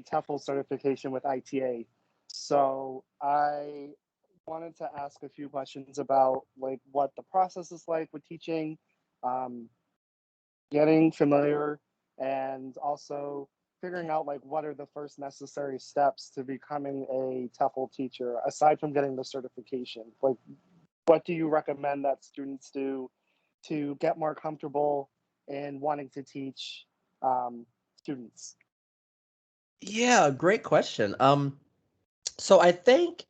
TEFL certification with ITA. So I wanted to ask a few questions about like what the process is like with teaching, um, getting familiar, and also figuring out like what are the first necessary steps to becoming a TEFL teacher aside from getting the certification. Like, what do you recommend that students do to get more comfortable in wanting to teach um, students? Yeah, great question. So I think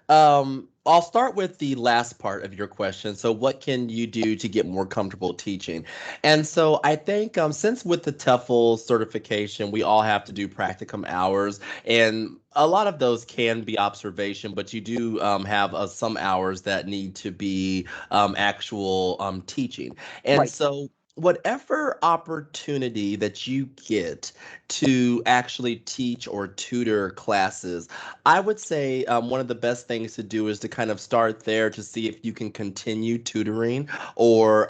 I'll start with the last part of your question. So, what can you do to get more comfortable teaching? And so, I think since with the TEFL certification, we all have to do practicum hours, and a lot of those can be observation, but you do have some hours that need to be actual teaching. And Right. so, whatever opportunity that you get to actually teach or tutor classes, I would say one of the best things to do is to kind of start there to see if you can continue tutoring or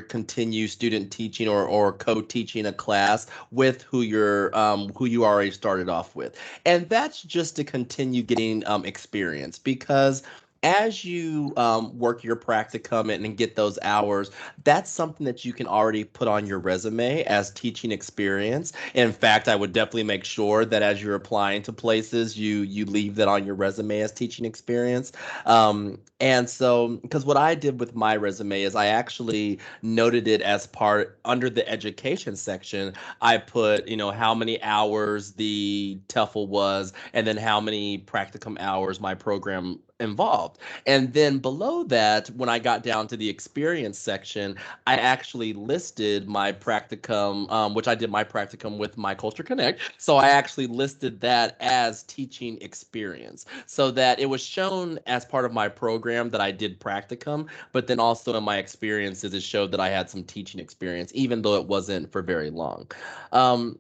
continue student teaching or co-teaching a class with who you already started off with, and that's just to continue getting experience because as you work your practicum and get those hours, that's something that you can already put on your resume as teaching experience. In fact, I would definitely make sure that as you're applying to places, you leave that on your resume as teaching experience. And so, because what I did with my resume is I actually noted it as part under the education section. I put, how many hours the TEFL was, and then how many practicum hours my program involved. And then below that, when I got down to the experience section, I actually listed my practicum, which I did my practicum with My Culture Connect. So I actually listed that as teaching experience so that it was shown as part of my program that I did practicum, but then also in my experiences, it showed that I had some teaching experience, even though it wasn't for very long. Um,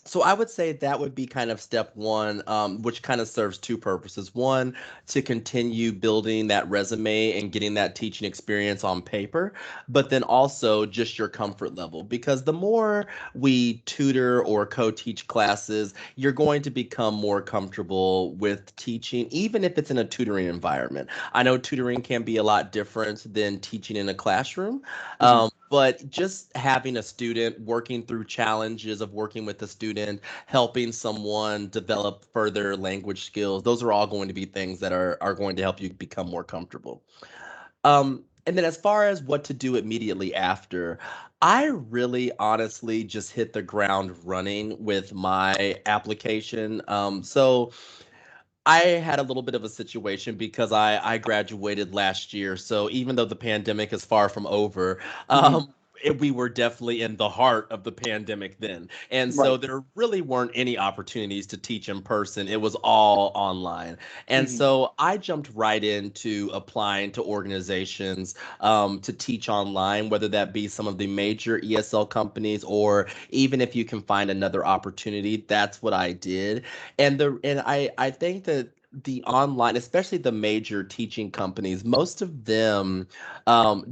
so I would say that would be kind of step one, which kind of serves two purposes. One, to continue building that resume and getting that teaching experience on paper, but then also just your comfort level. Because the more we tutor or co-teach classes, you're going to become more comfortable with teaching, even if it's in a tutoring environment. I know tutoring can be a lot different than teaching in a classroom. Mhm. But just having a student working through challenges of working with a student, helping someone develop further language skills, those are all going to be things that are going to help you become more comfortable. And then as far as what to do immediately after, I really honestly just hit the ground running with my application. So I had a little bit of a situation because I graduated last year. So even though the pandemic is far from over, Mhm. we were definitely in the heart of the pandemic then. And so Right. there really weren't any opportunities to teach in person. It was all online. And Mhm. so I jumped right into applying to organizations to teach online, whether that be some of the major ESL companies or even if you can find another opportunity, that's what I did. And I think that the online, especially the major teaching companies, most of them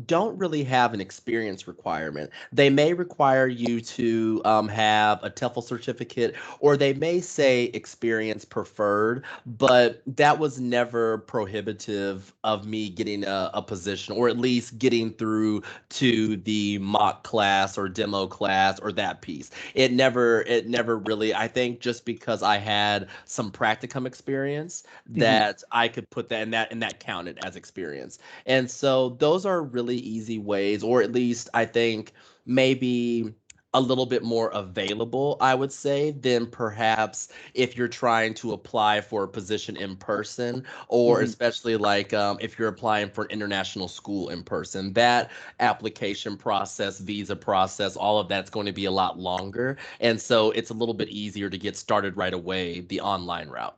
don't really have an experience requirement. They may require you to have a TEFL certificate, or they may say experience preferred, but that was never prohibitive of me getting a position, or at least getting through to the mock class or demo class or that piece. It never really, I think just because I had some practicum experience Mhm. that I could put that and that counted as experience. And so those are really easy ways, or at least I think maybe a little bit more available, I would say, than perhaps if you're trying to apply for a position in person, or Mhm. especially like if you're applying for an international school in person. That application process, visa process, all of that's going to be a lot longer. And so it's a little bit easier to get started right away, the online route.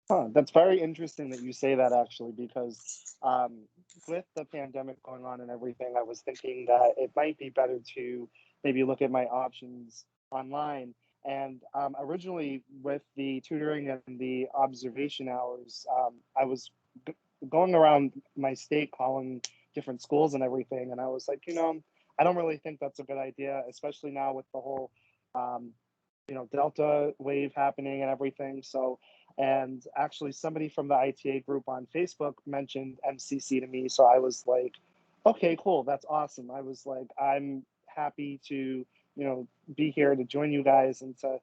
Huh, that's very interesting that you say that actually, because um, with the pandemic going on and everything, I was thinking that it might be better to maybe look at my options online. And originally, with the tutoring and the observation hours, I was g- going around my state calling different schools and everything. And I was like, I don't really think that's a good idea, especially now with the whole Delta wave happening and everything. So, and actually, somebody from the ITA group on Facebook mentioned MCC to me. So I was like, okay, cool, that's awesome. I was like, I'm happy to, be here to join you guys and to,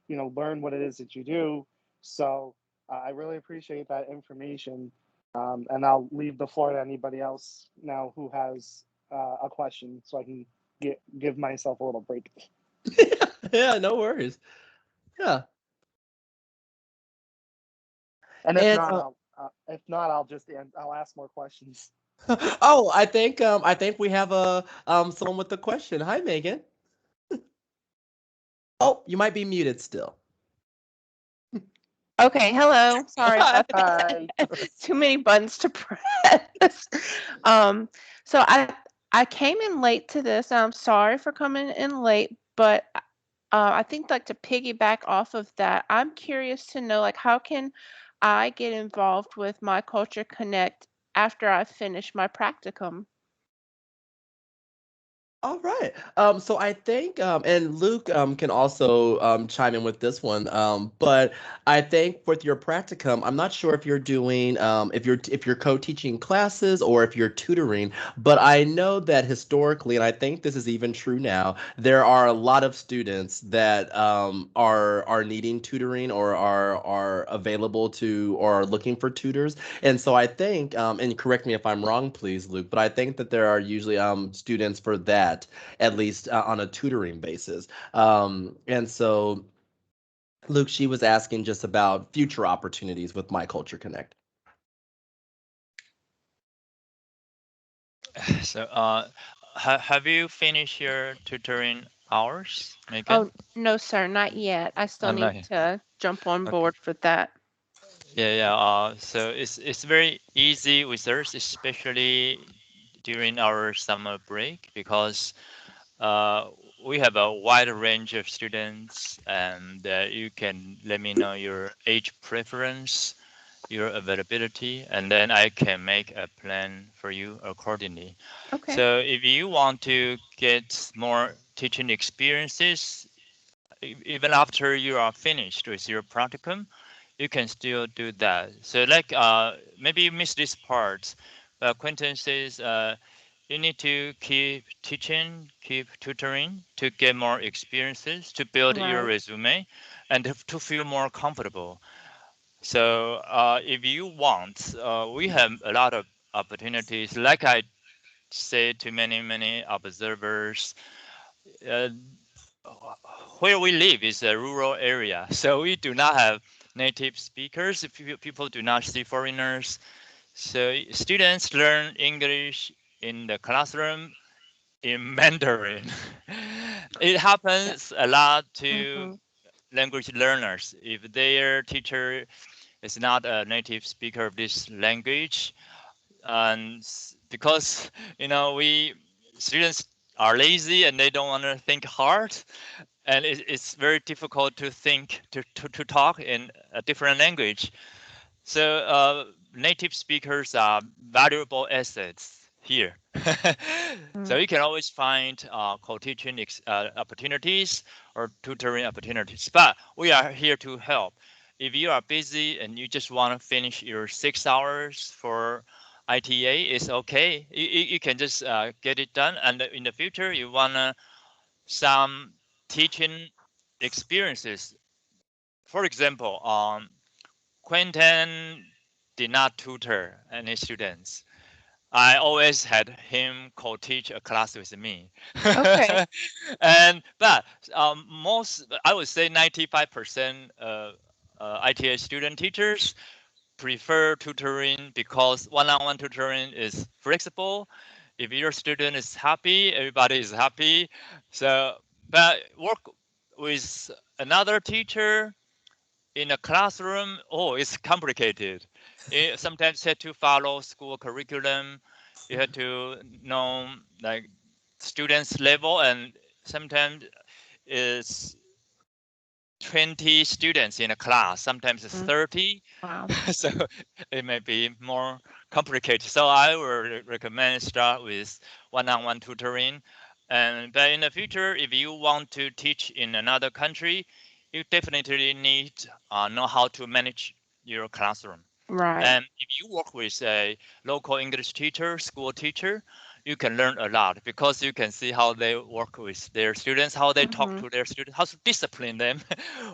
learn what it is that you do. So I really appreciate that information. And I'll leave the floor to anybody else now who has a question so I can give myself a little break. Yeah, no worries. Yeah. And And if not, I'll just I'll ask more questions. oh, I think we have a someone with a question. Hi, Megan. Oh, you might be muted still. Okay, hello. Sorry Hi. about Hi. that. Too many buttons to press. Um, so I came in late to this. I'm sorry for coming in late, but I think like to piggyback off of that, I'm curious to know like how can I get involved with My Culture Connect after I finish my practicum? All right. So I think, and Luke can also chime in with this one. But I think with your practicum, I'm not sure if you're doing, if you're co-teaching classes or if you're tutoring. But I know that historically, and I think this is even true now, there are a lot of students that are needing tutoring or are available to or are looking for tutors. And so I think, and correct me if I'm wrong, please, Luke, but I think that there are usually students for that, at least on a tutoring basis. And so, Luke, she was asking just about future opportunities with My Culture Connect. So, have you finished your tutoring hours, Megan? Oh, no, sir, not yet. I still No. need to jump on Okay. board for that. Yeah. So it's very easy with us, especially during our summer break, because uh, we have a wide range of students, and you can let me know your age preference, your availability, and then I can make a plan for you accordingly. Okay. So if you want to get more teaching experiences, even after you are finished with your practicum, you can still do that. So like maybe you missed this part, but Quentin says you need to keep teaching, keep tutoring to get more experiences, to build your Right. resume, and to feel more comfortable. So if you want, we have a lot of opportunities. Like I say to many observers, uh, where we live is a rural area, so we do not have native speakers. People do not see foreigners. So students learn English in the classroom in Mandarin. It happens a lot to Mm-hmm. language learners. If their teacher is not a native speaker of this language, and because we students are lazy and they don't want to think hard, and it's very difficult to think to talk in a different language. So native speakers are valuable assets here. So you can always find co-teaching opportunities or tutoring opportunities. But we are here to help. If you are busy and you just want to finish your 6 hours for ITA, it's okay. You can just get it done. And in the future, you want some teaching experiences. For example, Quentin did not tutor any students. I always had him co-teach a class with me. Okay. And but most, I would say 95% ITA student teachers prefer tutoring because one-on-one tutoring is flexible. If your student is happy, everybody is happy. So, but work with another teacher in a classroom, oh, it's complicated. Sometimes you have to follow school curriculum. You have to know like students level, and sometimes it's 20 students in a class. Sometimes it's Mm, 30. wow. So it may be more complicated. So I would recommend start with one-on-one tutoring. And but in the future, if you want to teach in another country, you definitely need know how to manage your classroom. Right. And if you work with a local English teacher, school teacher, you can learn a lot because you can see how they work with their students, how they talk Mhm. to their students, how to discipline them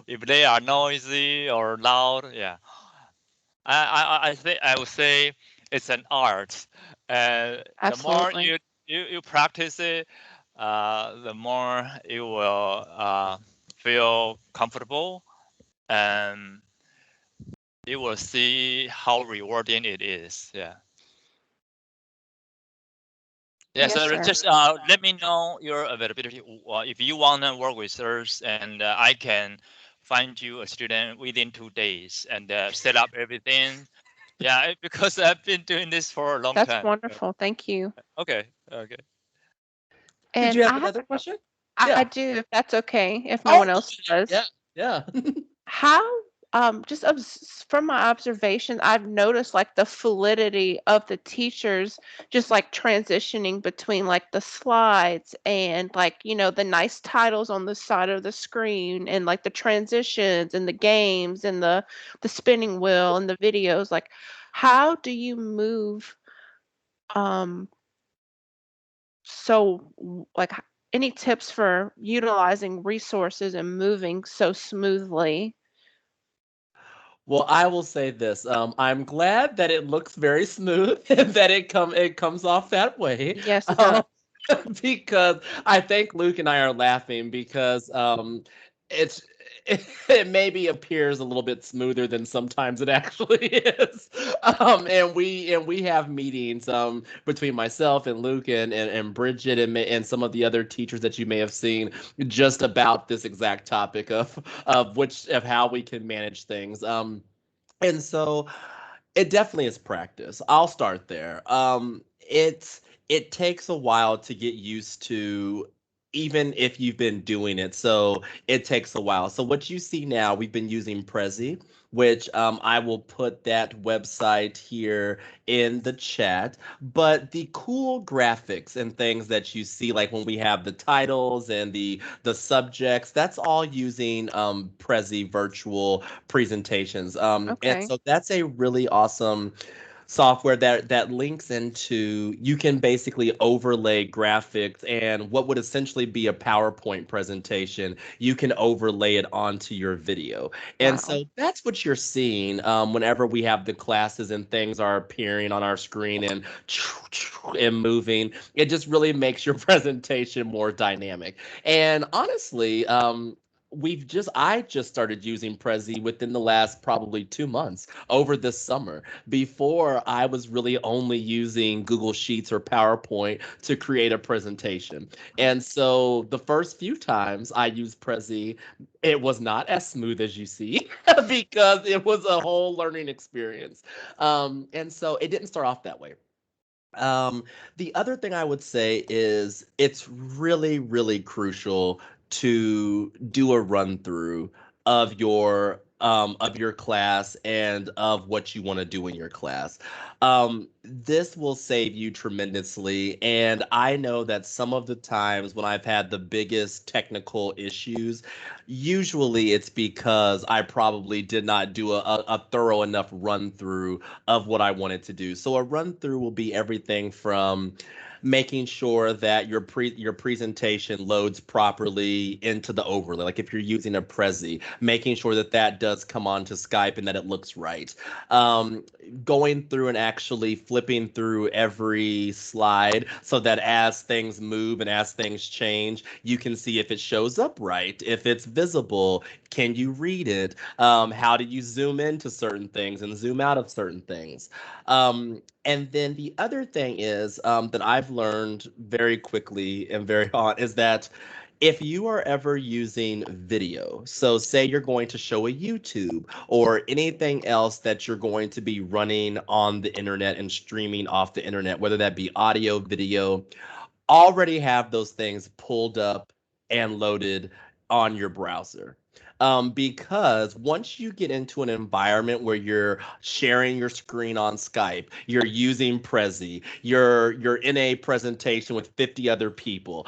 if they are noisy or loud. Yeah, I think I would say it's an art, and the more Absolutely. you practice it, the more you will feel comfortable, and you will see how rewarding it is. Yeah. Yeah, Yes, so sir. just let me know your availability if you want to work with us, and I can find you a student within 2 days and set up everything. Yeah, because I've been doing this for a long That's time. wonderful. Thank you. Okay, okay. Did And you have I have another question? I Yeah. do, if that's okay, if no Oh, one else does. yeah, yeah. How just from my observation, I've noticed like the fluidity of the teachers just like transitioning between like the slides and like, the nice titles on the side of the screen and like the transitions and the games and the spinning wheel and the videos. Like, how do you move um like any tips for utilizing resources and moving so smoothly? Well, I will say this. I'm glad that it looks very smooth and that it comes off that way. Yes, it Um, does. because I think Luke and I are laughing because it's it maybe appears a little bit smoother than sometimes it actually is. And we have meetings between myself and Luke and Bridget and some of the other teachers that you may have seen just about this exact topic of how we can manage things. And so it definitely is practice. I'll start there. It takes a while to get used to, even if you've been doing it. So it takes a while. So what you see now, we've been using Prezi, which I will put that website here in the chat. But the cool graphics and things that you see, like when we have the titles and the subjects, that's all using Prezi virtual presentations. And Okay. so that's a really awesome software that links into, you can basically overlay graphics and what would essentially be a PowerPoint presentation. You can overlay it onto your video. And Wow. so that's what you're seeing whenever we have the classes and things are appearing on our screen and moving. It just really makes your presentation more dynamic. And honestly, I just started using Prezi within the last probably 2 months over this summer. Before, I was really only using Google Sheets or PowerPoint to create a presentation. And so the first few times I used Prezi, it was not as smooth as you see because it was a whole learning experience. And so it didn't start off that way. Um, the other thing I would say is it's really, really crucial to do a run through of your class and of what you want to do in your class. This will save you tremendously. And I know that some of the times when I've had the biggest technical issues, usually it's because I probably did not do a thorough enough run through of what I wanted to do. So a run through will be everything from making sure that your presentation loads properly into the overlay. Like if you're using a Prezi, making sure that that does come onto Skype and that it looks right. Um, Going through and actually flipping through every slide so that as things move and as things change, you can see if it shows up right, if it's visible, can you read it? How do you zoom into certain things and zoom out of certain things? And then the other thing is that I've learned very quickly and very hot is that if you are ever using video, so say you're going to show a YouTube or anything else that you're going to be running on the internet and streaming off the internet, whether that be audio, video, already have those things pulled up and loaded on your browser. Because once you get into an environment where you're sharing your screen on Skype, you're using Prezi, you're in a presentation with 50 other people,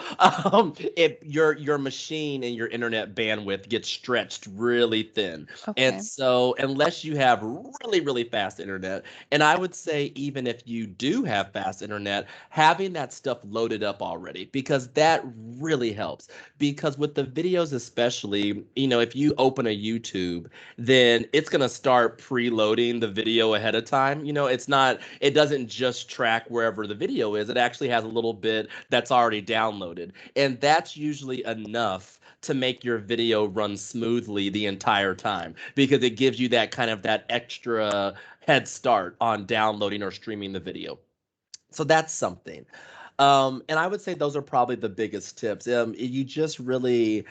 your machine and your internet bandwidth gets stretched really thin. And Okay. so unless you have really, really fast internet, and I would say even if you do have fast internet, having that stuff loaded up already, because that really helps. Because with the videos especially, if you open a YouTube, then it's going to start preloading the video ahead of time. It doesn't just track wherever the video is. It actually has a little bit that's already downloaded, and that's usually enough to make your video run smoothly the entire time, because it gives you that extra head start on downloading or streaming the video. So that's something. And I would say those are probably the biggest tips. You just really,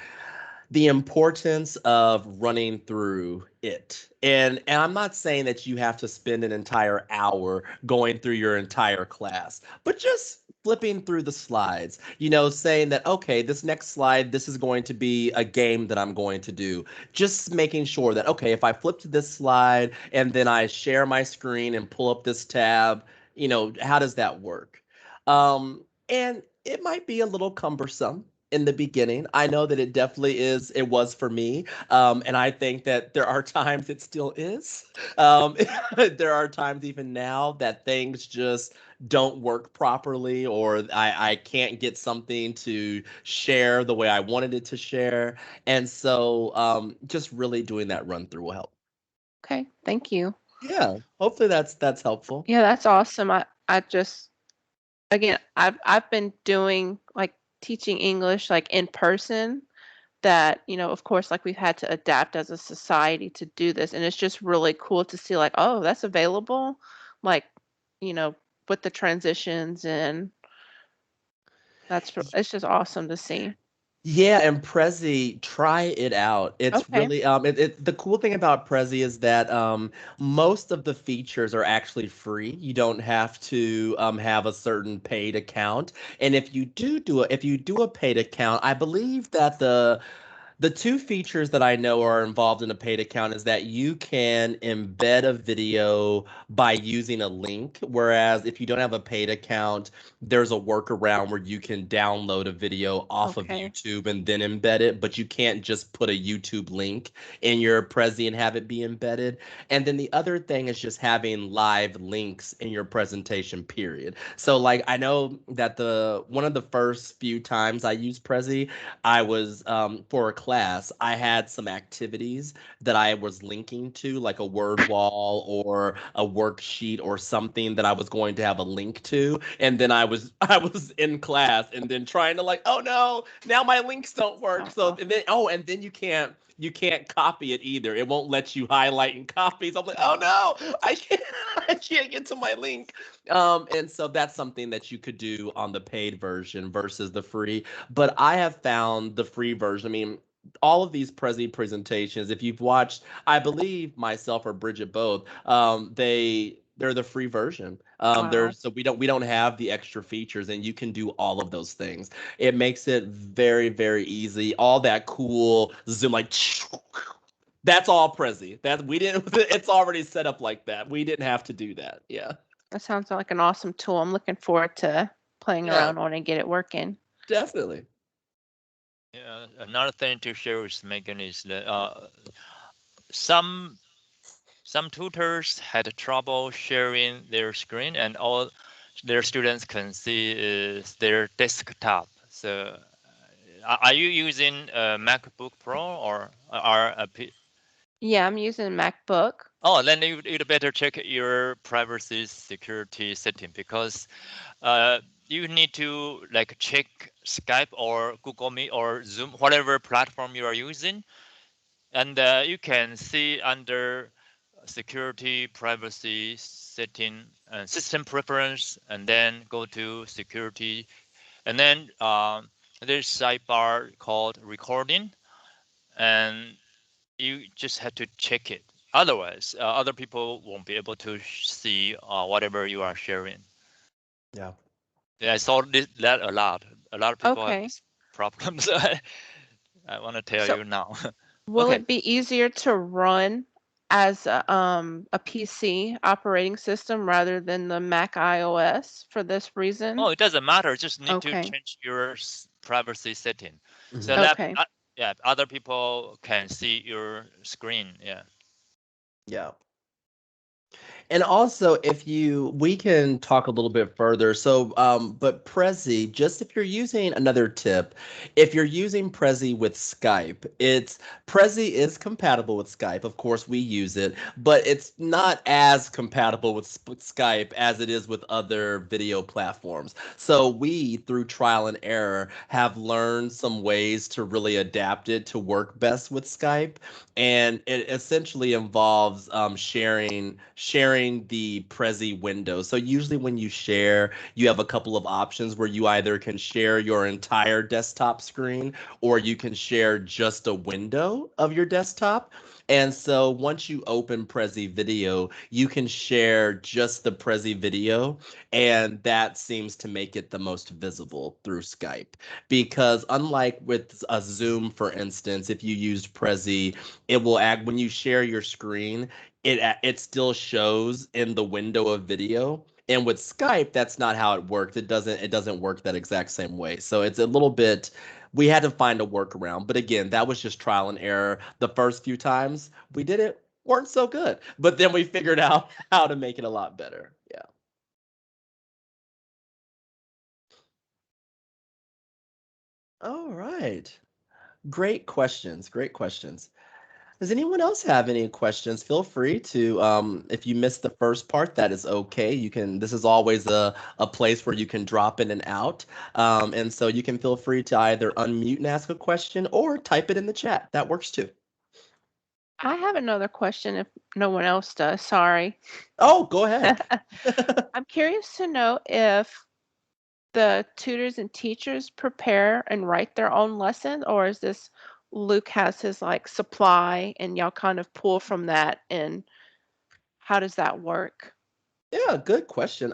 the importance of running through it. And I'm not saying that you have to spend an entire hour going through your entire class, but just flipping through the slides, saying that, okay, this next slide, this is going to be a game that I'm going to do. Just making sure that, okay, if I flip to this slide and then I share my screen and pull up this tab, how does that work? And it might be a little cumbersome in the beginning. I know that it definitely is. It was for me. And I think that there are times it still is. Um, there are times even now that things just don't work properly, or I can't get something to share the way I wanted it to share. And so just really doing that run through will help. Okay. Thank you. Yeah, hopefully that's helpful. Yeah, that's awesome. I just again, I've been doing like teaching English like in person that, of course, like we've had to adapt as a society to do this. And it's just really cool to see like, oh, that's available. Like, you know, with the transitions and it's just awesome to see. Yeah, and Prezi, try it out. It's Okay. really the cool thing about Prezi is that most of the features are actually free. You don't have to have a certain paid account. And if you do a paid account, I believe that the two features that I know are involved in a paid account is that you can embed a video by using a link, whereas if you don't have a paid account, there's a workaround where you can download a video off of Okay. YouTube and then embed it, but you can't just put a YouTube link in your Prezi and have it be embedded. And then the other thing is just having live links in your presentation, period. So like I know that the one of the first few times I used Prezi, I was for a class, I had some activities that I was linking to, like a word wall or a worksheet or something that I was going to have a link to. And then I was in class and then trying to like, oh no, now my links don't work. So and then you can't copy it either. It won't let you highlight and copy. So I'm like, oh no, I can't I can't get to my link. And so that's something that you could do on the paid version versus the free. But I have found the free version. I mean, all of these Prezi presentations, if you've watched, I believe myself or Bridget both, they're the free version. Wow. So we don't have the extra features, and you can do all of those things. It makes it very, very easy. All that cool zoom, like that's all Prezi. That we didn't. It's already set up like that. We didn't have to do that. Yeah. That sounds like an awesome tool. I'm looking forward to playing Yeah, around on and get it working. definitely. Yeah, another thing to share with Megan is that some tutors had trouble sharing their screen, and all their students can see is their desktop. So, are you using a MacBook Pro or Yeah, I'm using MacBook. Oh, then you'd better check your privacy security setting, because you need to like check Skype or Google Meet or Zoom, whatever platform you are using, and you can see under security, privacy setting, and system preference, and then go to security, and then there's sidebar called recording, and you just have to check it. Otherwise, other people won't be able to see whatever you are sharing. Yeah. Yeah, I saw that a lot. A lot of people have Okay. this problem. So I want to tell So you now. Will Okay. it be easier to run as a PC operating system rather than the Mac iOS for this reason? Oh, it doesn't matter. Just need to Okay. change your privacy setting so Mhm. that Okay. yeah, other people can see your screen. Yeah. Yeah. And also, if we can talk a little bit further. So, but Prezi, just if you're using another tip, if you're using Prezi with Skype, Prezi is compatible with Skype. Of course, we use it, but it's not as compatible with Skype as it is with other video platforms. So we, through trial and error, have learned some ways to really adapt it to work best with Skype, and it essentially involves sharing the Prezi window. So usually when you share, you have a couple of options where you either can share your entire desktop screen or you can share just a window of your desktop. And so once you open Prezi Video, you can share just the Prezi video, and that seems to make it the most visible through Skype. Because unlike with a Zoom, for instance, if you used Prezi, it will act when you share your screen, it still shows in the window of video. And with Skype, that's not how it works. It doesn't work that exact same way. So it's a little bit, we had to find a workaround. But again, that was just trial and error. The first few times we did it weren't so good. But then we figured out how to make it a lot better. Yeah. All right. Great questions. Great questions. Does anyone else have any questions? Feel free to, if you missed the first part, that is okay. This is always a place where you can drop in and out. And so you can feel free to either unmute and ask a question or type it in the chat. That works too. I have another question if no one else does. Sorry. Oh, go ahead. I'm curious to know if the tutors and teachers prepare and write their own lesson, or is this Luke has his like supply and y'all kind of pull from that, and how does that work? Yeah, good question.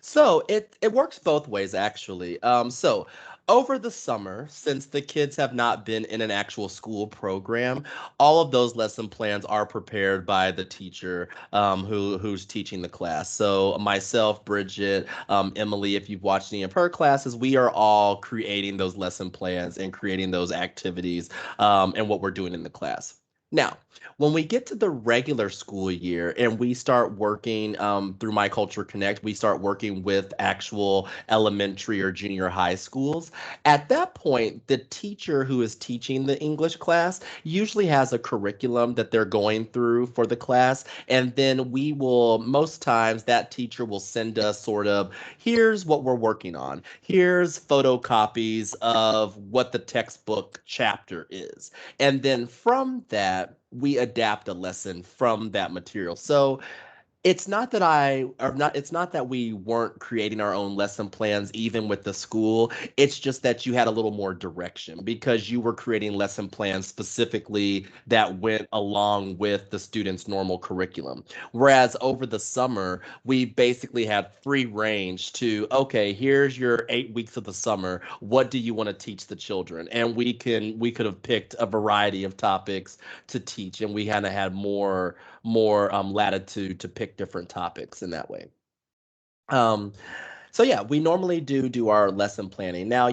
So it works both ways actually. So over the summer, since the kids have not been in an actual school program, all of those lesson plans are prepared by the teacher who's teaching the class. So myself, Bridget, Emily, if you've watched any of her classes, we are all creating those lesson plans and creating those activities and what we're doing in the class. Now, when we get to the regular school year and we start working through My Culture Connect, we start working with actual elementary or junior high schools. At that point, the teacher who is teaching the English class usually has a curriculum that they're going through for the class. And then most times, that teacher will send us sort of, here's what we're working on. Here's photocopies of what the textbook chapter is. And then from that, we adapt a lesson from that material. So it's not that we weren't creating our own lesson plans even with the school. It's just that you had a little more direction because you were creating lesson plans specifically that went along with the student's normal curriculum. Whereas over the summer, we basically had free range to, okay, here's your 8 weeks of the summer. What do you want to teach the children? And we could have picked a variety of topics to teach, and we kind of had more latitude to pick different topics in that way. Um, so yeah, we normally do our lesson planning. Now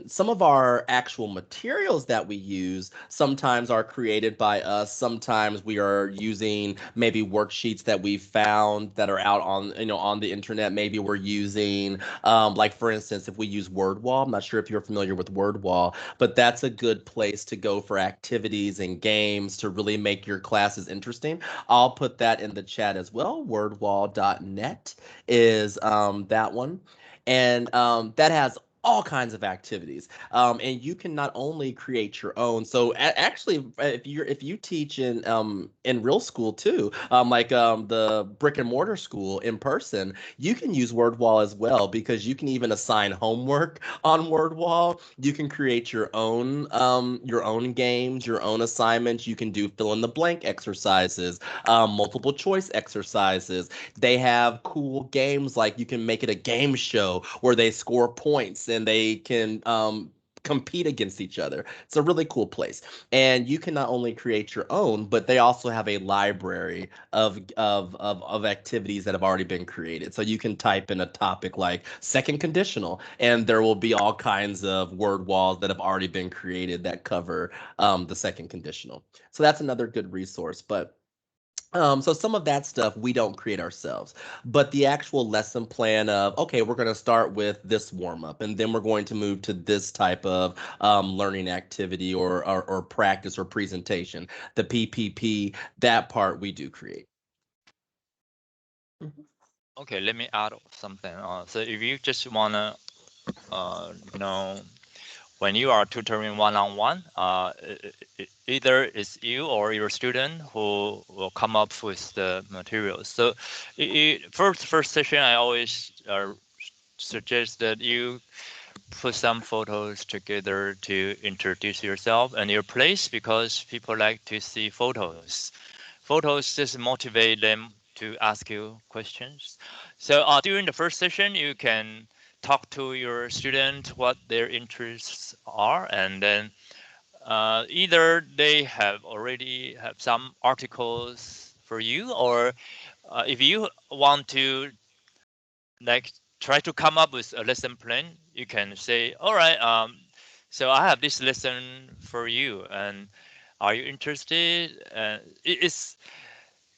some of our actual materials that we use sometimes are created by us. Sometimes we are using maybe worksheets that we found that are out on the internet. Maybe we're using like for instance, if we use WordWall, I'm not sure if you're familiar with WordWall, but that's a good place to go for activities and games to really make your classes interesting. I'll put that in the chat as well. Wordwall.net is that one, and that has all kinds of activities, and you can not only create your own. So actually, if you teach in real school too, like the brick and mortar school in person, you can use WordWall as well because you can even assign homework on WordWall. You can create your own games, your own assignments. You can do fill in the blank exercises, multiple choice exercises. They have cool games like you can make it a game show where they score points and they can compete against each other. It's a really cool place. And you can not only create your own, but they also have a library of activities that have already been created. So you can type in a topic like second conditional, and there will be all kinds of word walls that have already been created that cover the second conditional. So that's another good resource. But so some of that stuff we don't create ourselves, but the actual lesson plan of, okay, we're going to start with this warm up, and then we're going to move to this type of learning activity or practice or presentation. The PPP, that part we do create. Okay, let me add something. So if you just wanna know when you are tutoring one-on-one, either it's you or your student who will come up with the materials. So first session, I always suggest that you put some photos together to introduce yourself and your place, because people like to see photos. Photos just motivate them to ask you questions. So during the first session, you can talk to your student what their interests are, and then either they have already have some articles for you, or if you want to like try to come up with a lesson plan, you can say, all right, so I have this lesson for you, and are you interested? It's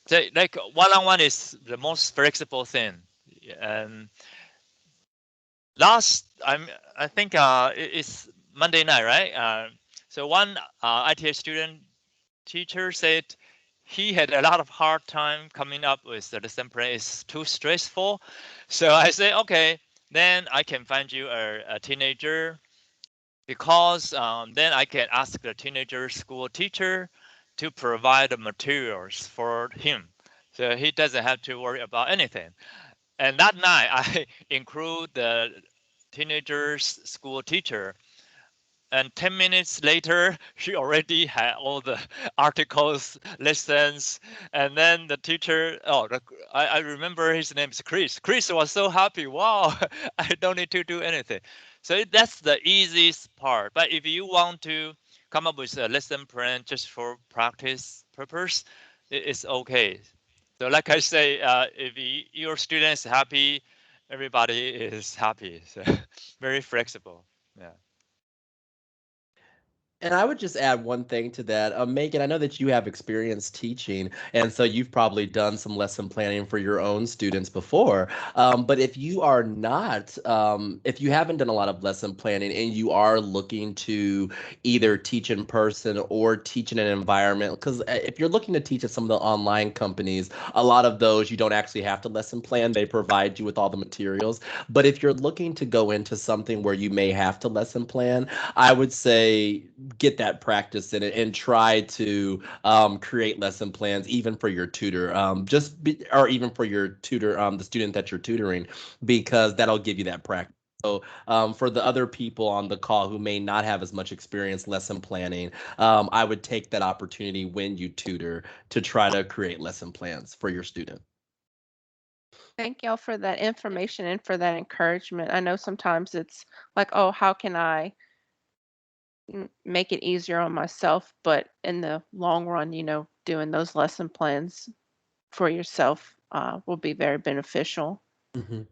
like one-on-one is the most flexible thing. And I think it's Monday night, right? So one ITA student teacher said he had a lot of hard time coming up with the lesson plan. It's too stressful. So I say, okay, then I can find you a teenager, because then I can ask the teenager school teacher to provide the materials for him. So he doesn't have to worry about anything. And that night, I include the teenager's school teacher, and 10 minutes later she already had all the articles, lessons. And then the teacher, I remember his name is Chris was so happy. Wow, I don't need to do anything. So that's the easiest part. But if you want to come up with a lesson plan just for practice purpose, it's okay. So like I say, if your student is happy, everybody is happy. So very flexible. Yeah. And I would just add one thing to that. Megan, I know that you have experience teaching, and so you've probably done some lesson planning for your own students before. But if you are not, if you haven't done a lot of lesson planning and you are looking to either teach in person or teach in an environment, because if you're looking to teach at some of the online companies, a lot of those you don't actually have to lesson plan. They provide you with all the materials. But if you're looking to go into something where you may have to lesson plan, I would say get that practice in it and try to create lesson plans even for your tutor, or even for your tutor, the student that you're tutoring, because that'll give you that practice. So for the other people on the call who may not have as much experience lesson planning, I would take that opportunity when you tutor to try to create lesson plans for your student. Thank y'all for that information and for that encouragement. I know sometimes it's like, oh, how can I make it easier on myself? But in the long run, doing those lesson plans for yourself will be very beneficial. Mhm.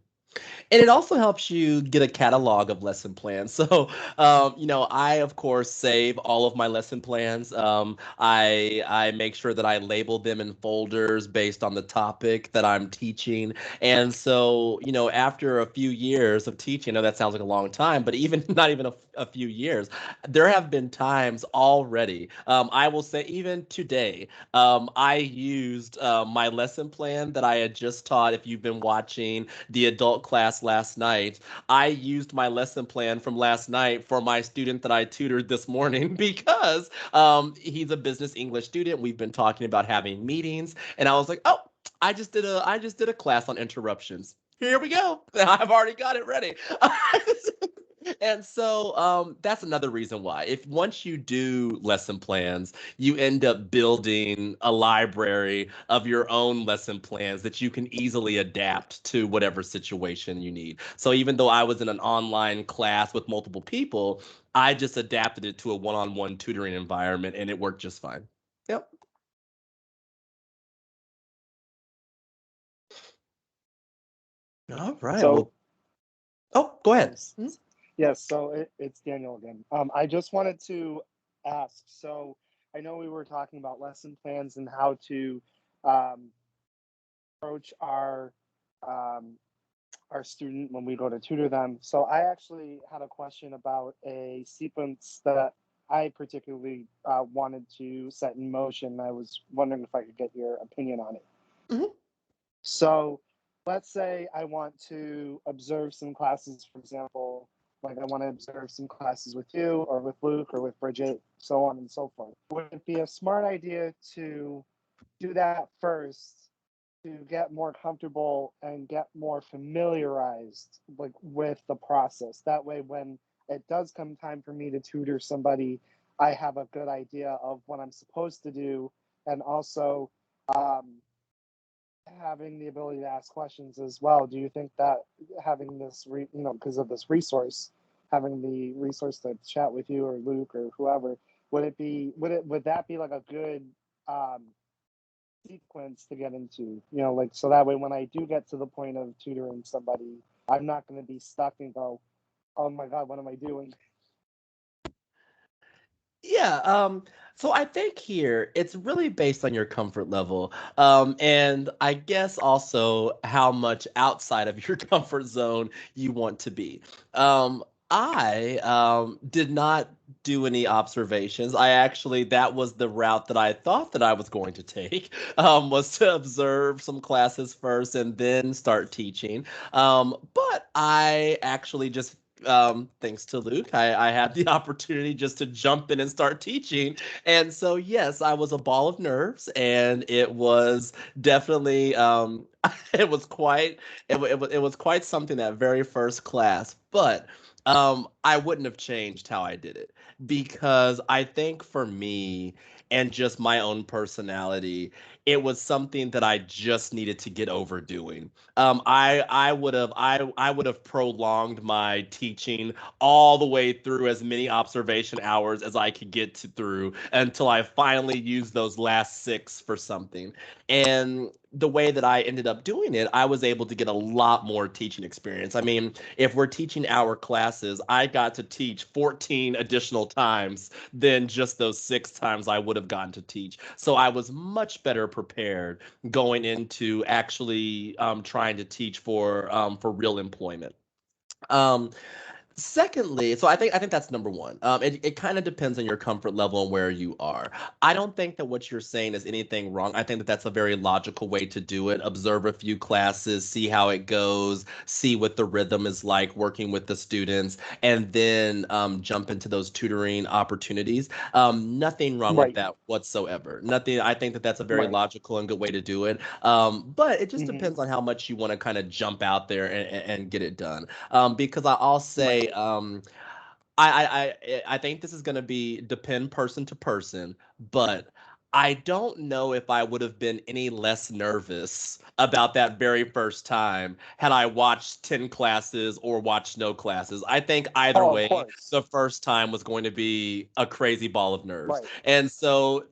And it also helps you get a catalog of lesson plans. So, I of course save all of my lesson plans. I make sure that I label them in folders based on the topic that I'm teaching. And so, after a few years of teaching, I know that sounds like a long time, but even not even a few years, there have been times already. I will say even today, I used my lesson plan that I had just taught. If you've been watching the adult class last night, I used my lesson plan from last night for my student that I tutored this morning because he's a business English student. We've been talking about having meetings, and I was like, oh, I just did a class on interruptions. Here we go. I've already got it ready. And so that's another reason why. If once you do lesson plans, you end up building a library of your own lesson plans that you can easily adapt to whatever situation you need. So even though I was in an online class with multiple people, I just adapted it to a one-on-one tutoring environment and it worked just fine. Yep. All right. So, Well, oh, go ahead. yes, yes. So it's Daniel again. I just wanted to ask. So I know we were talking about lesson plans and how to um, approach um, our student when we go to tutor them. So I actually had a question about a sequence that I particularly wanted to set in motion. I was wondering if I could get your opinion on it. Mhm. So let's say I want to observe some classes, for example, like I want to observe some classes with you or with Luke or with Bridget, so on and so forth. Would it be a smart idea to do that first to get more comfortable and get more familiarized like with the process? That way when it does come time for me to tutor somebody, I have a good idea of what I'm supposed to do, and also um, having the ability to ask questions as well. Do you think that having this, because of this resource, having the resource to chat with you or Luke or whoever, would that be like a good um, sequence to get into? Like so that way when I do get to the point of tutoring somebody, I'm not going to be stuck and go, oh my God, what am I doing? Yeah, so I think here it's really based on your comfort level, and I guess also how much outside of your comfort zone you want to be. I did not do any observations. I actually that was the route that I thought that I was going to take, was to observe some classes first and then start teaching. But I actually just thanks to Luke, I had the opportunity just to jump in and start teaching. And so, yes, I was a ball of nerves, and it was definitely, it was quite, it was quite something that very first class. But I wouldn't have changed how I did it because I think for me and just my own personality, it was something that I just needed to get over doing. I would have prolonged my teaching all the way through as many observation hours as I could get through until I finally used those last six for something. And the way that I ended up doing it, I was able to get a lot more teaching experience. I mean, if we're teaching our classes, I got to teach 14 additional times than just those six times I would have gotten to teach. So I was much better prepared going into actually trying to teach for real employment. Um, Secondly, so I think that's number one. It kind of depends on your comfort level and where you are. I don't think that what you're saying is anything wrong. I think that that's a very logical way to do it. Observe a few classes, see how it goes, see what the rhythm is like working with the students, and then jump into those tutoring opportunities. Nothing wrong with Right, that whatsoever. Nothing. I think that that's a very right. logical and good way to do it. But it just Hmm. depends on how much you want to kind of jump out there and get it done. Because I'll Right. say I think this is going to be depend person to person, but I don't know if I would have been any less nervous about that very first time had I watched 10 classes or watched no classes. I think either Oh, of way, course. the first time was going to be a crazy ball of nerves. Right, And so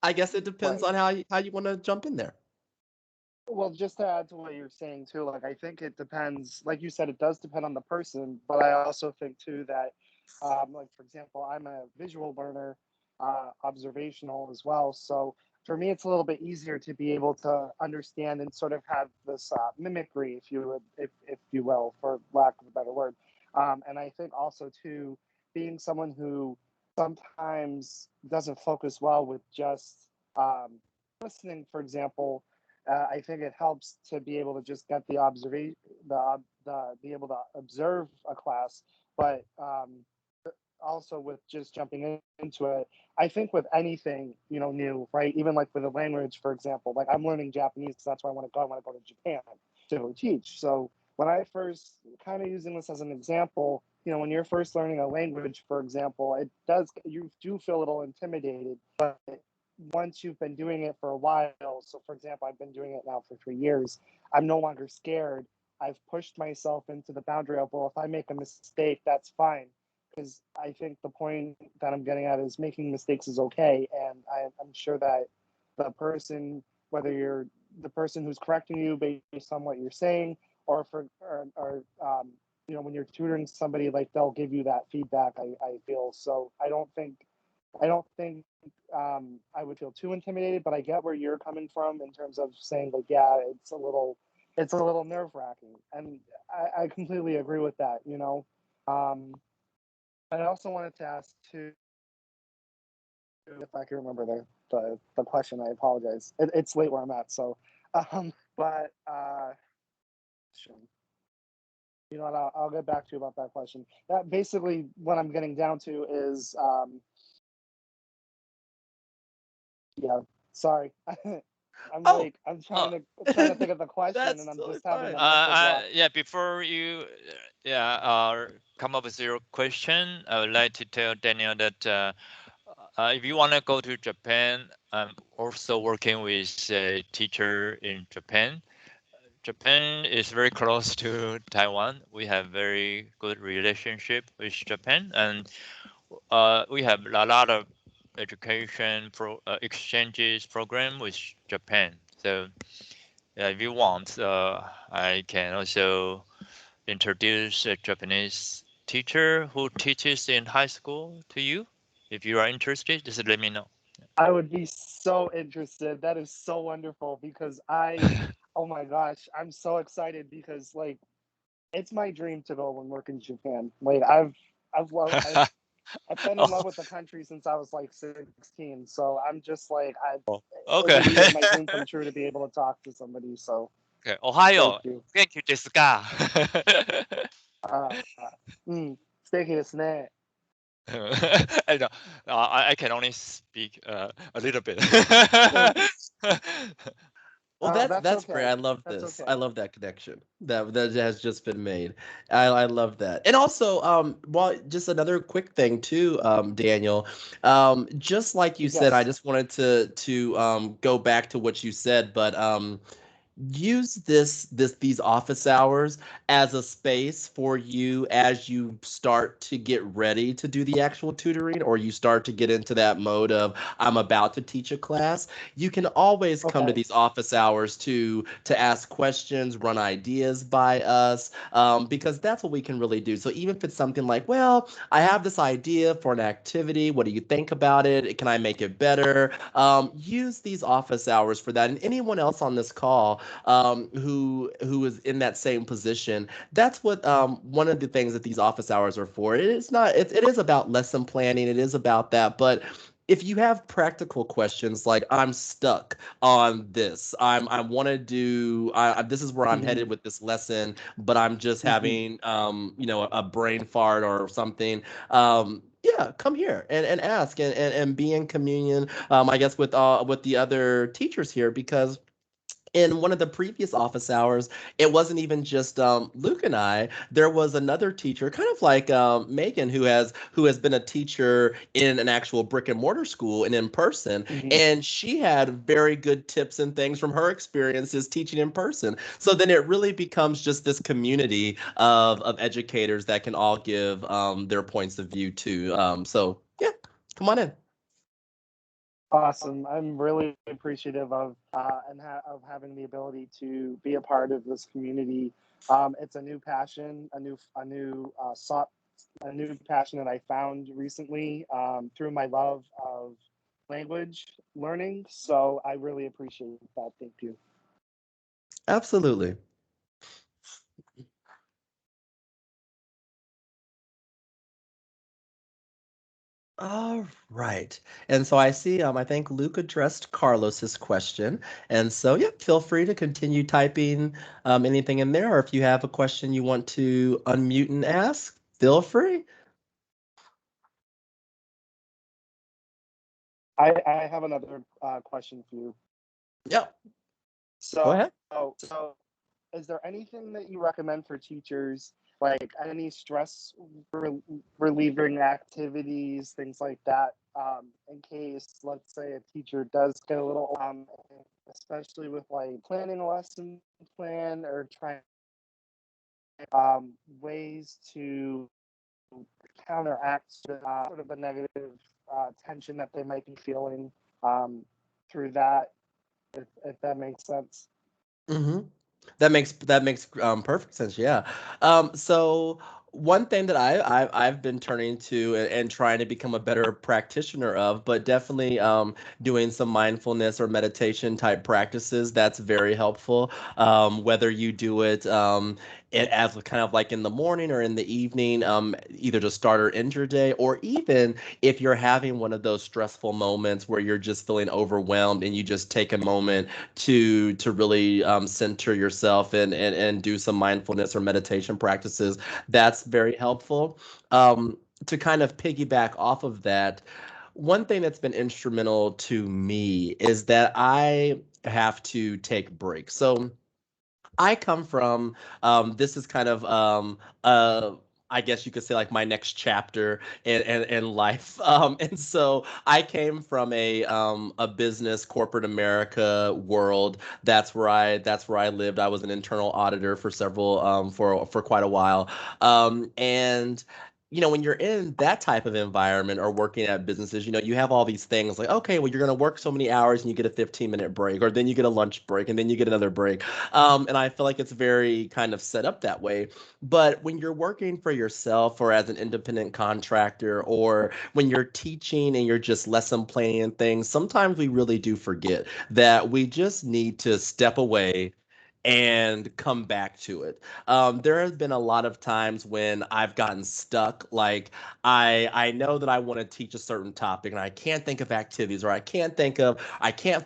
I guess it depends right. on how you want to jump in there. Well, just to add to what you're saying too, like I think it depends. Like you said, it does depend on the person, but I also think too that, like for example, I'm a visual learner, observational as well. So for me, it's a little bit easier to be able to understand and sort of have this mimicry, if you would, if you will, for lack of a better word. And I think also too, being someone who sometimes doesn't focus well with just listening, for example, I think it helps to be able to just get the observation, be able to observe a class, but also with just jumping into it. I think with anything new, right? Even like with a language, for example, like I'm learning Japanese because that's where I want to go. I want to go to Japan to teach. So when I first kind of using this as an example, when you're first learning a language, for example, you do feel a little intimidated, but once you've been doing it for a while, so for example, I've been doing it now for 3 years, I'm no longer scared. I've pushed myself into the boundary of, well, if I make a mistake, that's fine. Because I think the point that I'm getting at is making mistakes is okay. And I'm sure that the person, whether you're the person who's correcting you based on what you're saying, or when you're tutoring somebody, like they'll give you that feedback. I feel so. I don't think I would feel too intimidated, but I get where you're coming from in terms of saying like, yeah, it's a little nerve wracking, and I completely agree with that. I also wanted to ask too, if I can remember the question. I apologize. It's late where I'm at, so but you know what? I'll get back to you about that question. That basically what I'm getting down to is yeah. Sorry, I'm Oh, like I'm Oh, trying to think of the question, and that's I'm totally just having fine. a mental block. yeah, before you come up with your question, I would like to tell Daniel that if you want to go to Japan, I'm also working with a teacher in Japan. Japan is very close to Taiwan. We have very good relationship with Japan, and we have a lot of education exchanges program with Japan. So if you want, I can also introduce a Japanese teacher who teaches in high school to you. If you are interested, just let me know. I would be so interested. That is so wonderful because oh my gosh, I'm so excited because like it's my dream to go and work in Japan. Like I've been in Oh, love with the country since I was like 16. So I'm just like it okay. would be my dream come true to be able to talk to somebody. So Okay. thank Ohio. you. 元気ですか? Uh, 素敵ですね. I know. I can only speak a little bit. Well, That's that's great. okay. I love That's this. okay. I love that connection that has just been made. I love that. And also, well, just another quick thing too, Daniel. Just like you said, I Yes. just wanted to go back to what you said, but use these office hours as a space for you as you start to get ready to do the actual tutoring, or you start to get into that mode of I'm about to teach a class. You can always come to Okay. these office hours to ask questions, run ideas by us, because that's what we can really do. So even if it's something like, well, I have this idea for an activity, what do you think about it, can I make it better? Use these office hours for that. And anyone else on this call, who is in that same position. That's what one of the things that these office hours are for. It is not. It is about lesson planning. It is about that, but. If you have practical questions like I'm stuck on this, I want to do this is where I'm Hmm. headed with this lesson, but I'm just Hmm. having a brain fart or something. Yeah, come here and ask and be in communion. I guess with the other teachers here because in one of the previous office hours, it wasn't even just Luke and I. There was another teacher, kind of like Megan, who has been a teacher in an actual brick and mortar school and in person, Hmm. and she had very good tips and things from her experiences teaching in person. So then it really becomes just this community of educators that can all give their points of view too. So yeah, come on in. Awesome. I'm really appreciative of of having the ability to be a part of this community. It's a new passion, a new passion that I found recently through my love of language learning. So I really appreciate that. Thank you. Absolutely. All right. And so I see, I think Luke addressed Carlos's question. And so, yeah, feel free to continue typing anything in there, or if you have a question you want to unmute and ask, feel free. I have another question for you. Yeah, go So, ahead. so is there anything that you recommend for teachers like any stress relieving activities, things like that, in case, let's say, a teacher does get a little, especially with like planning a lesson plan or trying ways to counteract sort of the negative tension that they might be feeling through that, if that makes sense. Hmm. That makes perfect sense. Yeah. So one thing that I've been turning to and trying to become a better practitioner of, but definitely doing some mindfulness or meditation type practices. That's very helpful. Whether you do it as kind of like in the morning or in the evening, either to start or end your day, or even if you're having one of those stressful moments where you're just feeling overwhelmed and you just take a moment to really center yourself and do some mindfulness or meditation practices. That's very helpful. To kind of piggyback off of that, one thing that's been instrumental to me is that I have to take breaks. So I come from this is kind of I guess you could say like my next chapter in life. And so I came from a business corporate America world. That's where I lived. I was an internal auditor for several for quite a while. And when you're in that type of environment or working at businesses, you have all these things like, okay, well, you're going to work so many hours and you get a 15-minute break, or then you get a lunch break and then you get another break. And I feel like it's very kind of set up that way. But when you're working for yourself or as an independent contractor, or when you're teaching and you're just lesson planning and things, sometimes we really do forget that we just need to step away and come back to it. There has been a lot of times when I've gotten stuck. Like I know that I want to teach a certain topic and I can't think of activities, or I can't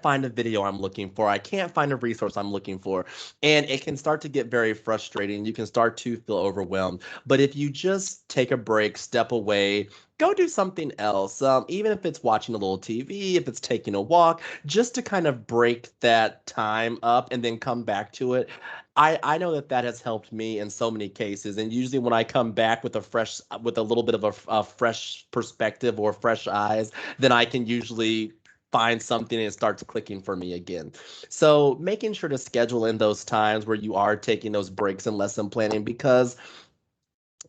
find a video I'm looking for. I can't find a resource I'm looking for. And it can start to get very frustrating. You can start to feel overwhelmed. But if you just take a break, step away, go do something else, even if it's watching a little TV, if it's taking a walk, just to kind of break that time up and then come back to it. I know that that has helped me in so many cases. And usually when I come back with a little bit of a fresh perspective or fresh eyes, then I can usually find something and it starts clicking for me again. So making sure to schedule in those times where you are taking those breaks and lesson planning, because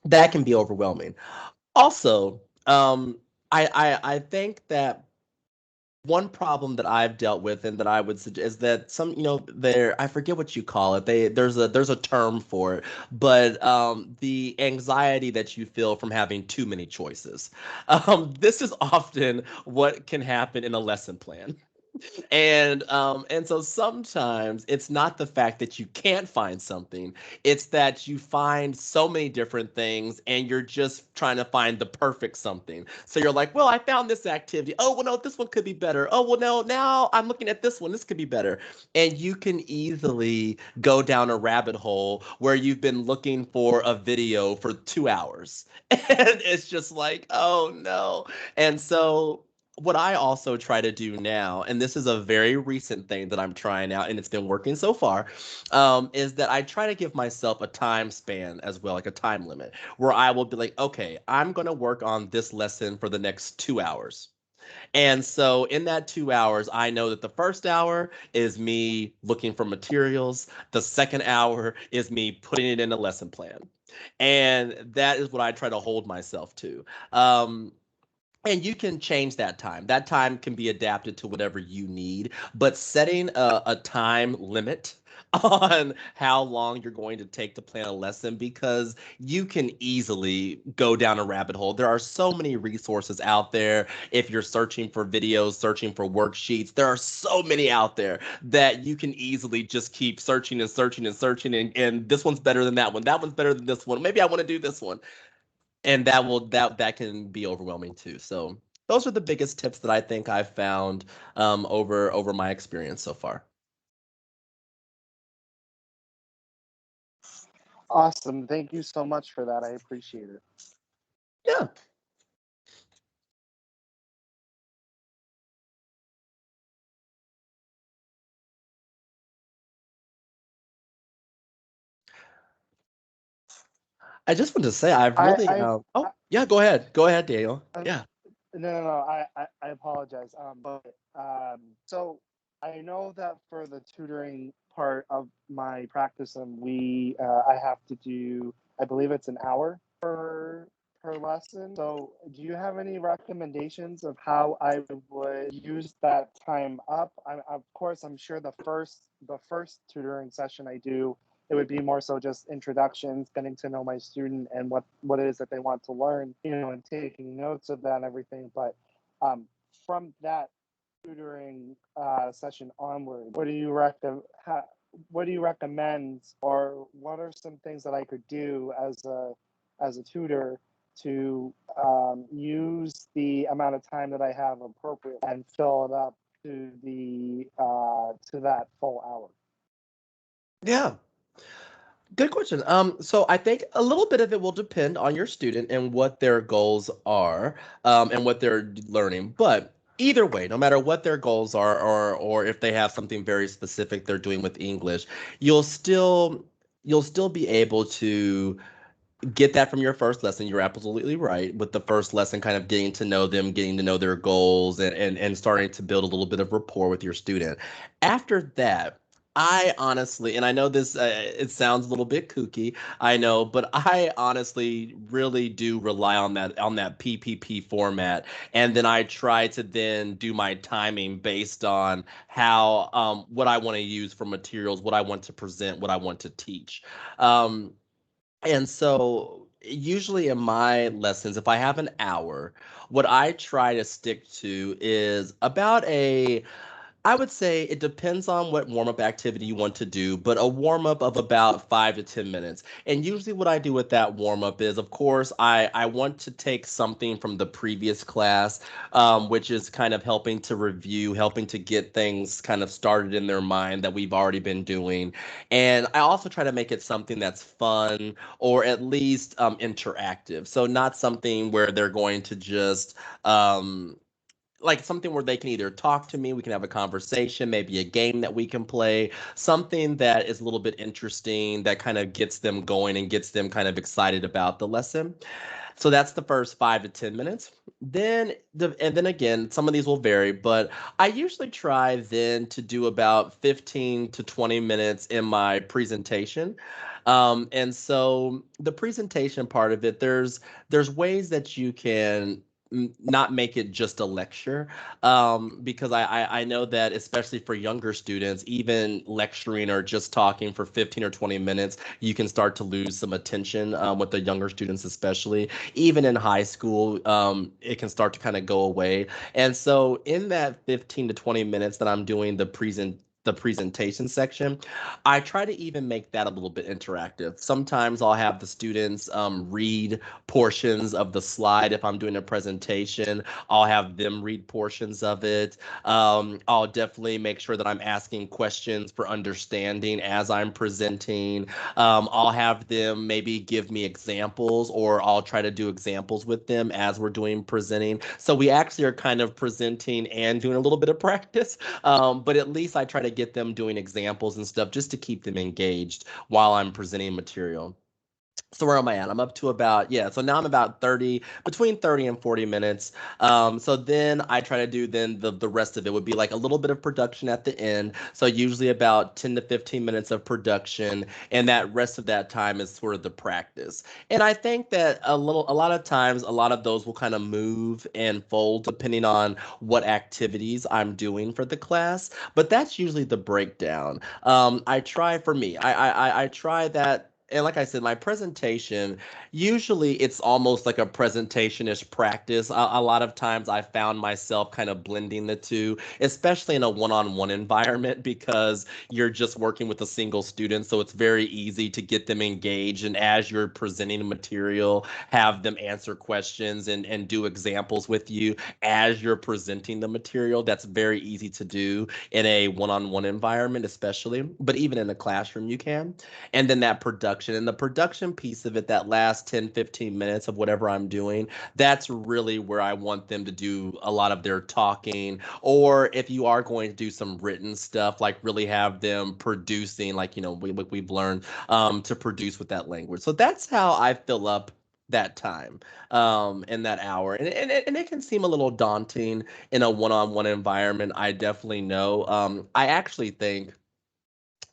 that can be overwhelming. Also, I think that one problem that I've dealt with and that I would suggest is that there, I forget what you call it. There's a term for it, but the anxiety that you feel from having too many choices. This is often what can happen in a lesson plan. And so sometimes it's not the fact that you can't find something, it's that you find so many different things and you're just trying to find the perfect something. So you're like, well, I found this activity. Oh, well, no, this one could be better. Oh, well, no, now I'm looking at this one. This could be better. And you can easily go down a rabbit hole where you've been looking for a video for 2 hours. And it's just like, oh no. And so what I also try to do now, and this is a very recent thing that I'm trying out, and it's been working so far, is that I try to give myself a time span as well, like a time limit, where I will be like, okay, I'm going to work on this lesson for the next 2 hours. And so in that 2 hours, I know that the first hour is me looking for materials, the second hour is me putting it in a lesson plan. And that is what I try to hold myself to. And you can change that time. That time can be adapted to whatever you need, but setting a time limit on how long you're going to take to plan a lesson, because you can easily go down a rabbit hole. There are so many resources out there. If you're searching for videos, searching for worksheets, there are so many out there that you can easily just keep searching and searching and searching. And this one's better than that one. That one's better than this one. Maybe I want to do this one, and that can be overwhelming too. So those are the biggest tips that I think I've found over my experience so far. Awesome. Thank you so much for that. I appreciate it. Yeah. I just want to say I've I, really I, I oh yeah, go ahead, Daniel. Yeah. no, I apologize. But so I know that for the tutoring part of my practice, I have to do, I believe it's an hour per lesson. So do you have any recommendations of how I would use that time up? Of course, I'm sure the first tutoring session I do, it would be more so just introductions, getting to know my student and what it is that they want to learn, and taking notes of that and everything. But from that tutoring session onward, what do you recommend, or what are some things that I could do as a tutor to use the amount of time that I have appropriate and fill it up to that full hour? Yeah. Good question. So I think a little bit of it will depend on your student and what their goals are, and what they're learning. But either way, no matter what their goals are, or if they have something very specific they're doing with English, you'll still you'll still be able to get that from your first lesson. You're absolutely right. With the first lesson, kind of getting to know them, getting to know their goals, and starting to build a little bit of rapport with your student. After that, I honestly, and I know this, it sounds a little bit kooky, I know, but I honestly really do rely on that PPP format, and then I try to then do my timing based on how what I want to use for materials, what I want to present, what I want to teach. Um, and so, usually in my lessons, if I have an hour, what I try to stick to is about a I would say it depends on what warm up activity you want to do, but a warm up of about 5 to 10 minutes. And usually, what I do with that warm up is, of course, I want to take something from the previous class, which is kind of helping to review, helping to get things kind of started in their mind that we've already been doing. And I also try to make it something that's fun or at least interactive. So, not something where they're going to just like something where they can either talk to me, we can have a conversation, maybe a game that we can play, something that is a little bit interesting that kind of gets them going and gets them kind of excited about the lesson. So that's the first 5 to 10 minutes. And then again, some of these will vary, but I usually try then to do about 15 to 20 minutes in my presentation. And so the presentation part of it, there's ways that you can not make it just a lecture, because I know that especially for younger students, even lecturing or just talking for 15 or 20 minutes, you can start to lose some attention, with the younger students especially. Even in high school, it can start to kind of go away. And so in that 15 to 20 minutes that I'm doing the presentation section, I try to even make that a little bit interactive. Sometimes I'll have the students read portions of the slide. If I'm doing a presentation, I'll have them read portions of it. I'll definitely make sure that I'm asking questions for understanding as I'm presenting. I'll have them maybe give me examples, or I'll try to do examples with them as we're doing presenting. So we actually are kind of presenting and doing a little bit of practice. But at least I try to get them doing examples and stuff just to keep them engaged while I'm presenting material. So where am I at? I'm up to about, yeah, so now I'm about 30, between 30 and 40 minutes. So then I try to do then the rest of it would be like a little bit of production at the end. So usually about 10 to 15 minutes of production, and that rest of that time is sort of the practice. And I think that a lot of times, a lot of those will kind of move and fold depending on what activities I'm doing for the class. But that's usually the breakdown. I try for me. I try that, and like I said, my presentation, usually it's almost like a presentation-ish practice. A lot of times I found myself kind of blending the two, especially in a one-on-one environment, because you're just working with a single student. So it's very easy to get them engaged. And as you're presenting material, have them answer questions and do examples with you as you're presenting the material. That's very easy to do in a one-on-one environment, especially, but even in a classroom, you can. And then that production production. And the production piece of it, that last 10, 15 minutes of whatever I'm doing, that's really where I want them to do a lot of their talking. Or if you are going to do some written stuff, like really have them producing, like, we've learned to produce with that language. So that's how I fill up that time in that hour. And it can seem a little daunting in a one-on-one environment. I definitely know. I actually think,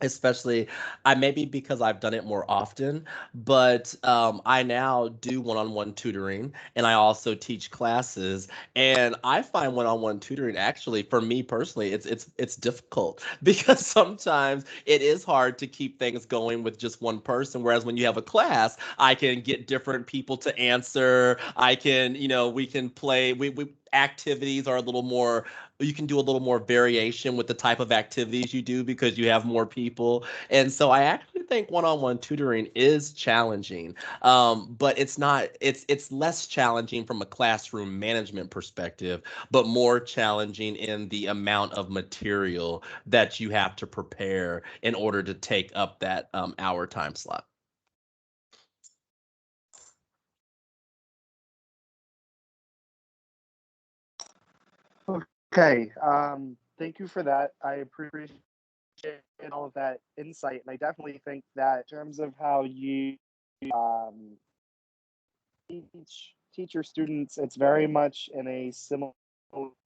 especially, I maybe because I've done it more often, but I now do one-on-one tutoring, and I also teach classes. And I find one-on-one tutoring, actually, for me personally, it's difficult because sometimes it is hard to keep things going with just one person. Whereas when you have a class, I can get different people to answer. I can, we can play. We activities are a little more, you can do a little more variation with the type of activities you do because you have more people. And so I actually think one-on-one tutoring is challenging, but it's not, it's less challenging from a classroom management perspective, but more challenging in the amount of material that you have to prepare in order to take up that hour time slot. Okay. Thank you for that. I appreciate all of that insight, and I definitely think that in terms of how you um, teach your students, it's very much in a similar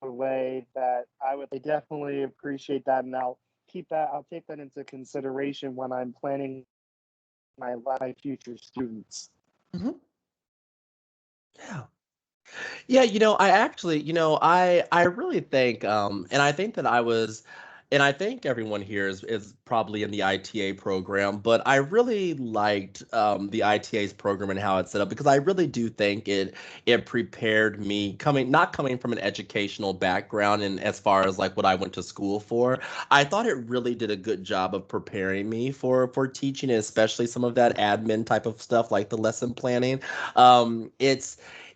way that I definitely appreciate that, and I'll take that into consideration when I'm planning my future students. Mhm. Yeah. Yeah, I actually, I really think, and I think that and I think everyone here is probably in the ITA program, but I really liked the ITA's program and how it's set up because I really do think it prepared me, not coming from an educational background and as far as like what I went to school for. I thought it really did a good job of preparing me for teaching, especially some of that admin type of stuff like the lesson planning.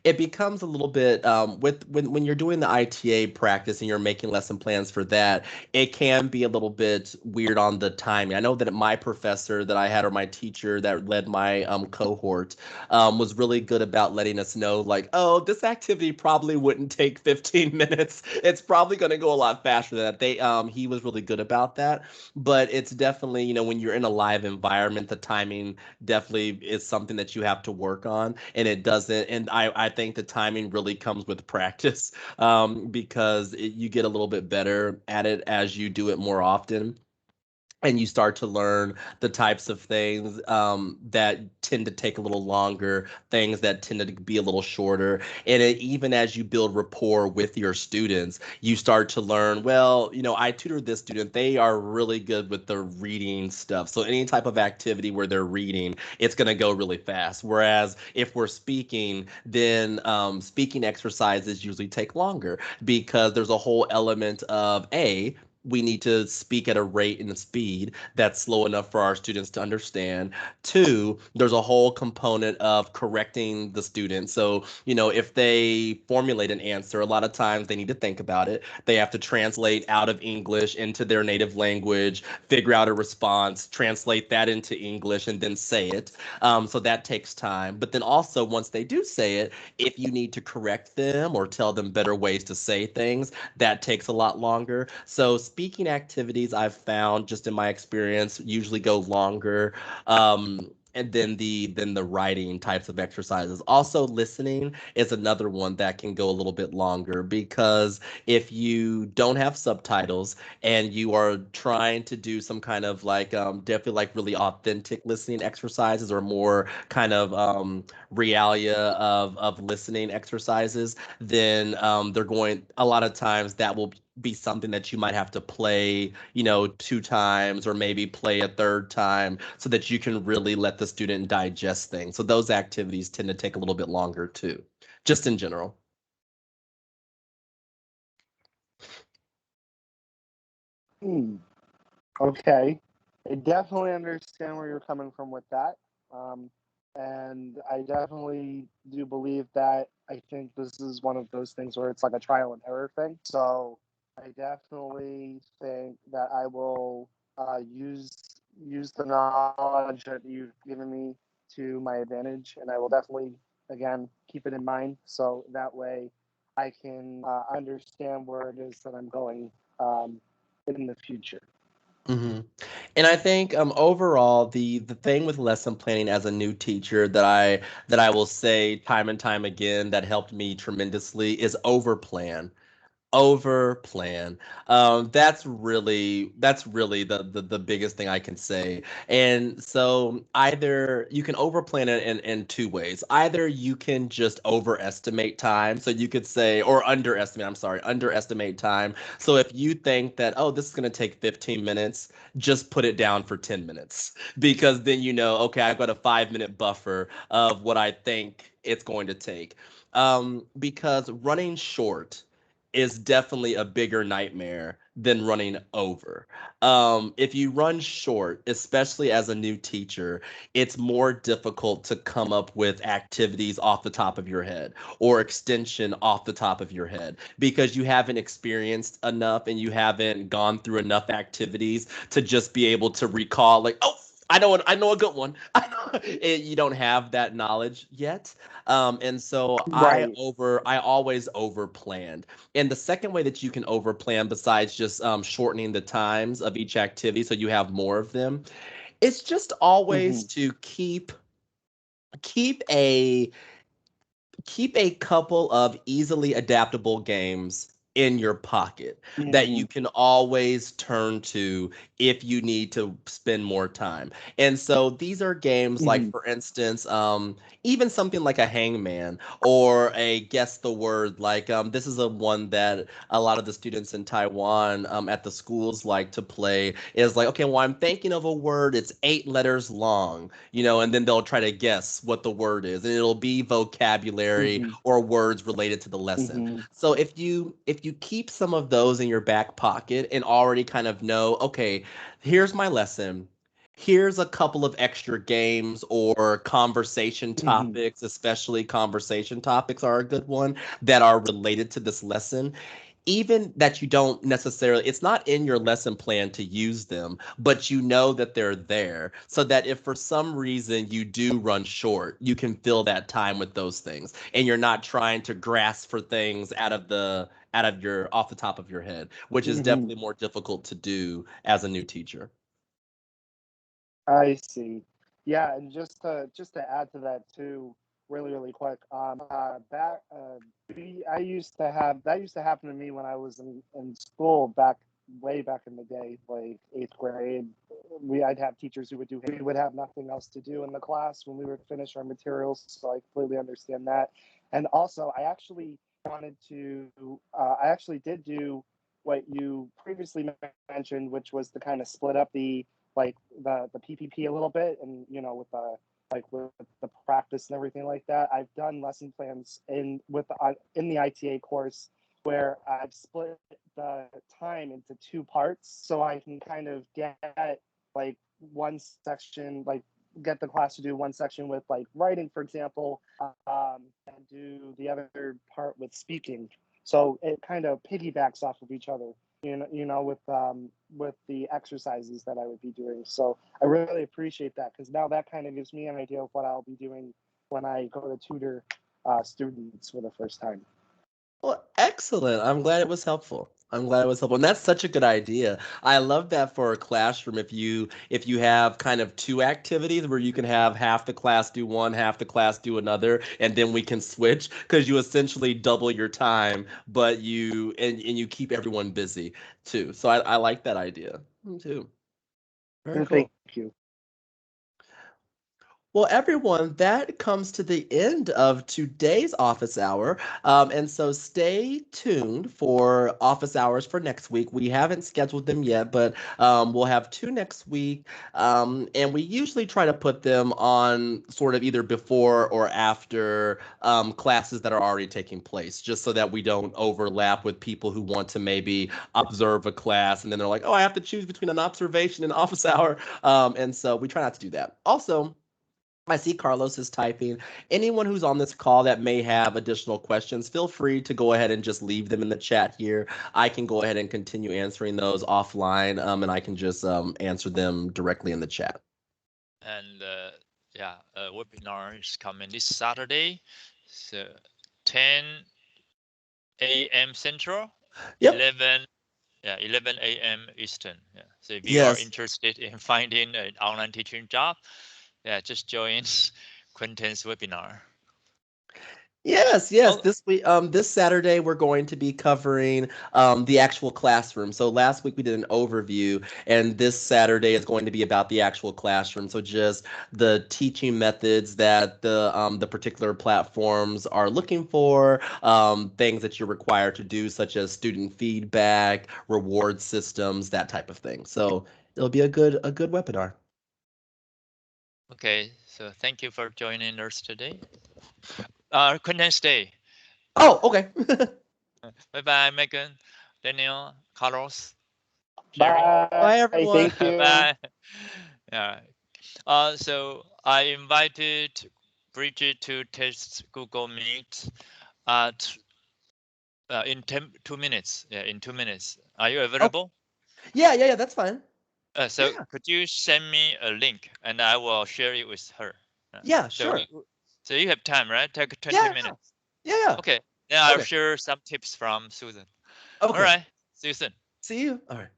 It becomes a little bit with when you're doing the ITA practice and you're making lesson plans for that, it can be a little bit weird on the timing. I know that my professor that I had, or my teacher that led my cohort, was really good about letting us know, like, oh, this activity probably wouldn't take 15 minutes. It's probably going to go a lot faster than that. He was really good about that, but it's definitely, when you're in a live environment, the timing definitely is something that you have to work on, and it doesn't. And I think the timing really comes with practice, because you get a little bit better at it as you do it more often, and you start to learn the types of things that tend to take a little longer, things that tend to be a little shorter. And even as you build rapport with your students, you start to learn, well, I tutored this student. They are really good with the reading stuff. So any type of activity where they're reading, it's going to go really fast. Whereas if we're speaking, then speaking exercises usually take longer because there's a whole element of we need to speak at a rate and a speed that's slow enough for our students to understand. Two, there's a whole component of correcting the student. So, if they formulate an answer, a lot of times they need to think about it. They have to translate out of English into their native language, figure out a response, translate that into English, and then say it. So that takes time. But then also, once they do say it, if you need to correct them or tell them better ways to say things, that takes a lot longer. So speaking activities, I've found just in my experience usually go longer. And then the writing types of exercises. Also, listening is another one that can go a little bit longer because if you don't have subtitles and you are trying to do some kind of like definitely like really authentic listening exercises or more kind of realia of listening exercises, then they're going, a lot of times that will be something that you might have to play, two times or maybe play a third time so that you can really let the student digest things. So those activities tend to take a little bit longer too, just in general. Okay. I definitely understand where you're coming from with that. Um, and I definitely do believe that I think this is one of those things where it's like a trial and error thing. So I definitely think that I will use use the knowledge that you've given me to my advantage, and I will definitely, again, keep it in mind so that way I can understand where it is that I'm going in the future. Hmm. And I think overall the thing with lesson planning as a new teacher that I will say time and time again that helped me tremendously is over plan. Over plan. That's really the biggest thing I can say. And so either you can overplan it in two ways. Either you can just overestimate time. So you could say, or underestimate, I'm sorry, underestimate time. So if you think that, oh, this is going to take 15 minutes, just put it down for 10 minutes. Because then you know, okay, I've got a 5 minute buffer of what I think it's going to take. Because running short is definitely a bigger nightmare than running over. If you run short, especially as a new teacher, it's more difficult to come up with activities off the top of your head or extension off the top of your head because you haven't experienced enough and you haven't gone through enough activities to just be able to recall, like, oh, I know a good one. I know you don't have that knowledge yet. And so Right. I always over planned. And the second way that you can overplan, besides just shortening the times of each activity so you have more of them, it's just always Mm-hmm. to keep a keep a couple of easily adaptable games in your pocket that Mm-hmm. you can always turn to if you need to spend more time. And so these are games like, Mm-hmm. for instance, even something like a hangman or a guess the word. Like this is a one that a lot of the students in Taiwan at the schools like to play. Is like, okay, well, I'm thinking of a word. It's 8 letters long, you know, and then they'll try to guess what the word is, and it'll be vocabulary Mm-hmm. or words related to the lesson. Mm-hmm. So if you keep some of those in your back pocket and already kind of know, okay, here's my lesson. Here's a couple of extra games or conversation Mm-hmm. topics, especially conversation topics are a good one that are related to this lesson. Even that you don't necessarily, it's not in your lesson plan to use them, but you know that they're there so that if for some reason you do run short, you can fill that time with those things and you're not trying to grasp for things out of your off the top of your head, which is Mm-hmm. definitely more difficult to do as a new teacher. I see. Yeah, and just to add to that too, really quick. Back I used to have that used to happen to me when I was in school back way back in the day, like eighth grade. I'd have teachers who would do we would have nothing else to do in the class when we would finish our materials, so I completely understand that. And also, I actually wanted to I actually did do what you previously mentioned, which was to kind of split up like the PPP a little bit, and you know with the practice and everything like that. I've done lesson plans in the ITA course where I've split the time into two parts, so I can kind of get like one section, like get the class to do one section with like writing, for example, and do the other part with speaking. So it kind of piggybacks off of each other, with the exercises that I would be doing. So I really appreciate that because now that kind of gives me an idea of what I'll be doing when I go to tutor students for the first time. Well, excellent. I'm glad it was helpful. I'm glad it was helpful. And that's such a good idea. I love that for a classroom if you have kind of two activities where you can have half the class do one, half the class do another, and then we can switch because you essentially double your time, but and you keep everyone busy too. So I like that idea too. Very And cool. thank you. Well, everyone, that comes to the end of today's office hour. And so stay tuned for office hours for next week. We haven't scheduled them yet, but we'll have two next week. And we usually try to put them on sort of either before or after classes that are already taking place, just so that we don't overlap with people who want to maybe observe a class and then they're like, oh, I have to choose between an observation and office hour. And so we try not to do that. Also, I see Carlos is typing. Anyone who's on this call that may have additional questions, feel free to go ahead and just leave them in the chat here. I can go ahead and continue answering those offline, and I can just answer them directly in the chat. And yeah, webinar is coming this Saturday, so 10 a.m. Central, Yep. 11 a.m. Eastern. Yeah. So if you are Yes. interested in finding an online teaching job, yeah, just join Quentin's webinar. Yes. Oh, This Saturday we're going to be covering the actual classroom. So last week we did an overview, and this Saturday is going to be about the actual classroom. So just the teaching methods that the particular platforms are looking for, things that you're required to do, such as student feedback, reward systems, that type of thing. So it'll be a good webinar. okay. So thank you for joining us today. Quentin, stay. Oh, okay. Bye bye, Megan, Daniel, Carlos, Jerry. Bye, Bye. everyone. Thank you. Bye. Yeah. So I invited Bridget to test Google Meet at in 2 minutes. Yeah, in 2 minutes. Are you Oh, available? yeah, that's fine. So Yeah. could you send me a link and I will share it with her? Yeah, So sure. so you have time, right? Take 20 Yeah, minutes. yeah. Okay. Then I'll Okay. share some tips from Susan. All Okay. right. See you soon. See you. All right.